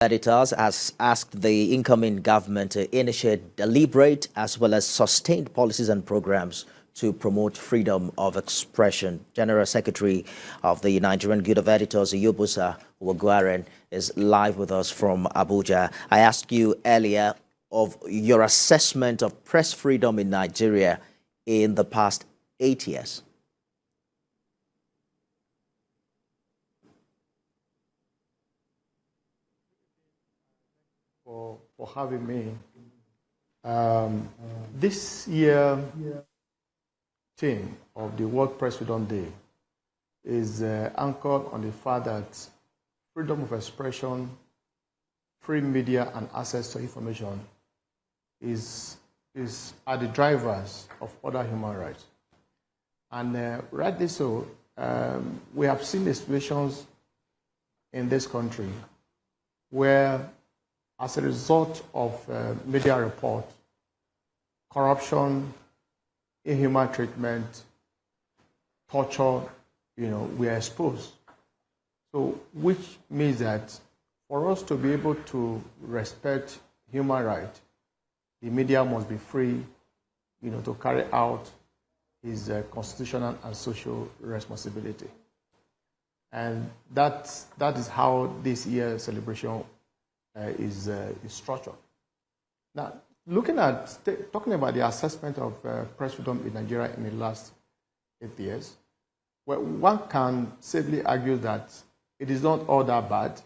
Editors has asked the incoming government to initiate deliberate as well as sustained policies and programs to promote freedom of expression. General Secretary of the Nigerian Guild of Editors, Iyabosa, Uwugiaren, is live with us from Abuja. I asked you earlier of your assessment of press freedom in Nigeria in the past 8 years. For having me. This year theme of the World Press Freedom Day is anchored on the fact that freedom of expression, free media, and access to information are the drivers of other human rights. And rightly so, we have seen the situations in this country where, as a result of media reports, corruption, inhuman treatment, torture, we are exposed. So, which means that for us to be able to respect human rights, the media must be free, to carry out its constitutional and social responsibility. And that is how this year's celebration is structured. Now, talking about the assessment of press freedom in Nigeria in the last 8 years, well, one can safely argue that it is not all that bad.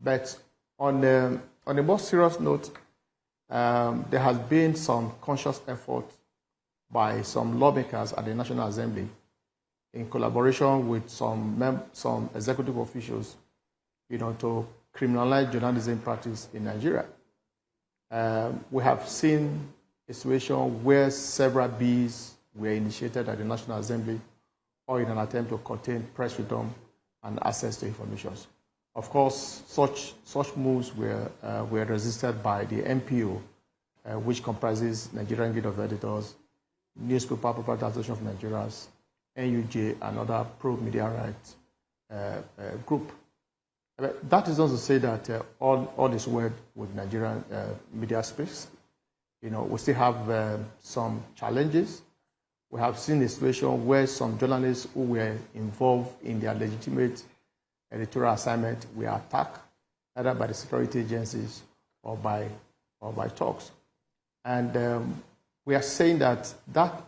But on a more serious note, there has been some conscious effort by some lawmakers at the National Assembly in collaboration with some executive officials, to criminalize journalism practice in Nigeria. We have seen a situation where several bills were initiated at the National Assembly or in an attempt to contain press freedom and access to information. Of course, such moves were resisted by the NPO, which comprises Nigerian Guild of Editors, Newspaper Proprietors Association of Nigeria, NUJ, and other pro-media rights group. That is not to say that all is well with Nigerian media space. We still have some challenges. We have seen a situation where some journalists who were involved in their legitimate editorial assignment were attacked either by the security agencies or by talks. And we are saying that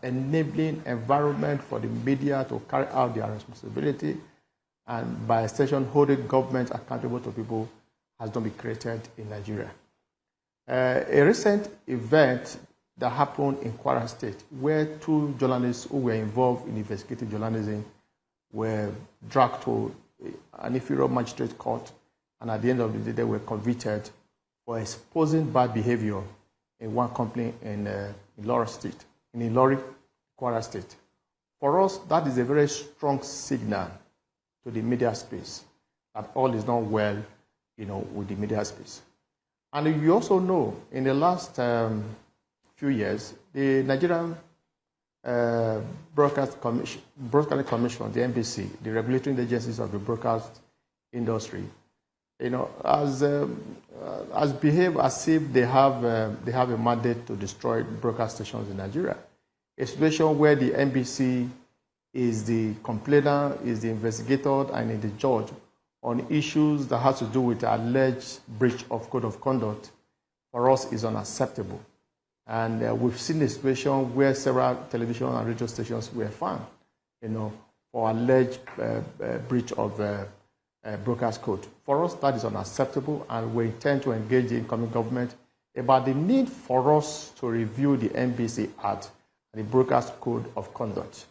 enabling environment for the media to carry out their responsibility and by extension holding government accountable to people has not been created in Nigeria. A recent event that happened in Kwara State, where 2 journalists who were involved in investigative journalism were dragged to an inferior magistrate court, and at the end of the day, they were convicted for exposing bad behavior in one company in Ilori, Kwara State. For us, that is a very strong signal to the media space that all is not well, with the media space. And you also know, in the last few years, the Nigerian Broadcasting Commission, the NBC, the regulatory agencies of the broadcast industry, has behaved as if they have a mandate to destroy broadcast stations in Nigeria. A situation where the NBC is the complainer, is the investigator, and is the judge on issues that have to do with alleged breach of code of conduct, for us is unacceptable. And we've seen a situation where several television and radio stations were found, for alleged breach of broadcast code. For us, that is unacceptable, and we intend to engage the incoming government about the need for us to review the NBC Act and the broadcast code of conduct.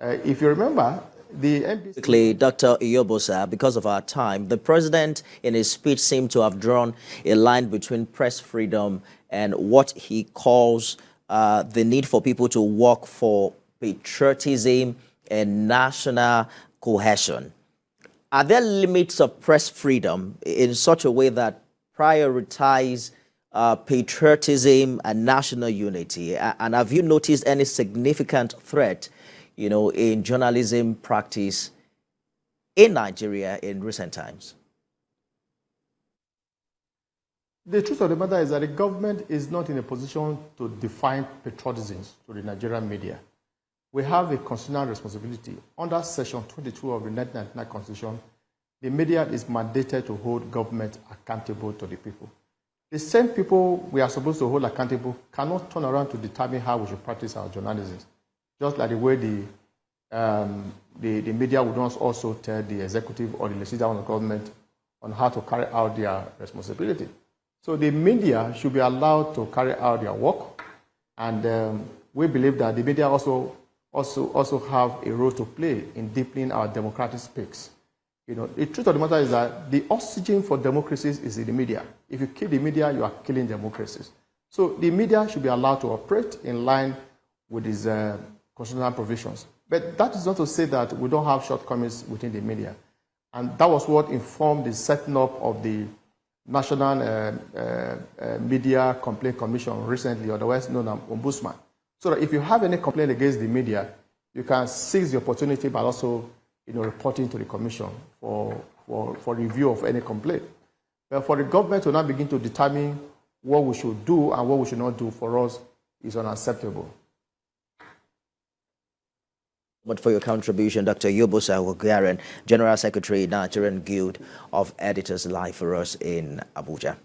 If you remember, the NBC... Quickly, Dr. Iyabosa, because of our time, the president in his speech seemed to have drawn a line between press freedom and what he calls the need for people to work for patriotism and national cohesion. Are there limits of press freedom in such a way that prioritize patriotism and national unity? And have you noticed any significant threat in journalism practice in Nigeria in recent times? The truth of the matter is that the government is not in a position to define patriotism to the Nigerian media. We have a constitutional responsibility. Under Section 22 of the 1999 Constitution, the media is mandated to hold government accountable to the people. The same people we are supposed to hold accountable cannot turn around to determine how we should practice our journalism. Just like the way the media would also tell the executive or the legislative of the government on how to carry out their responsibility. So the media should be allowed to carry out their work, and we believe that the media also have a role to play in deepening our democratic space. You know, the truth of the matter is that the oxygen for democracies is in the media. If you kill the media, you are killing democracies. So the media should be allowed to operate in line with these constitutional provisions. But that is not to say that we don't have shortcomings within the media. And that was what informed the setting up of the National Media Complaint Commission recently, otherwise known as Ombudsman. So that if you have any complaint against the media, you can seize the opportunity by also reporting to the commission for review of any complaint. But for the government to now begin to determine what we should do and what we should not do, for us is unacceptable. But for your contribution, Dr. Iyabosa Uwugiaren, General Secretary, Nigerian Guild of Editors, live for us in Abuja.